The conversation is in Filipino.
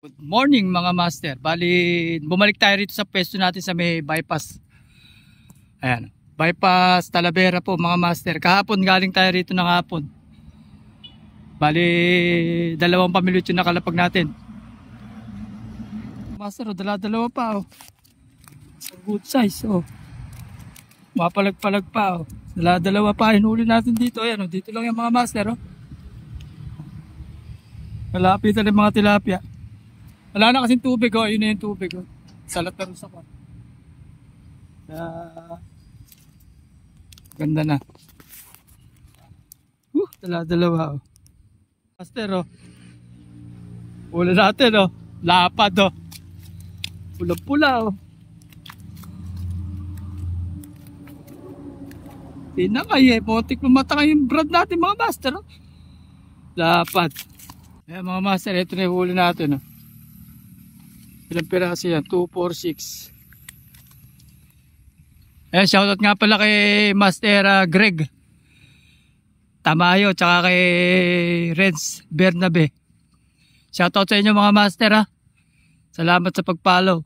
Good morning mga master. Bali, bumalik tayo rito sa pwesto natin sa may bypass. Ayan, bypass Talavera po mga master. Kahapon galing tayo rito ng hapon. Bali, 2 pamilya yung nakalapag natin. Master, dala-dalawa pa oh. Good size oh. Mapalag-palag pa oh. Dala-dalawa pa hinuli natin dito. Ayan oh, dito lang yung mga master oh. Malapitan ng mga tilapia. Wala na kasing tubig oh, yun na yung tubig oh. Salat na rin sa kwan. Ganda na. Dala-dalawa oh. Master oh. Ula natin oh. Lapad oh. Pula-pula oh. Tinakay eh. Motik mamatangay yung brad natin mga master oh. Lapad. Ayan mga master, ito na yung huli natin oh. Ilang piraso yan? 2, 4, 6. Eh, shoutout nga pala kay Master Greg Tamayo tsaka kay Renz Bernabe. Shoutout sa inyo mga master ha. Salamat sa pag-follow.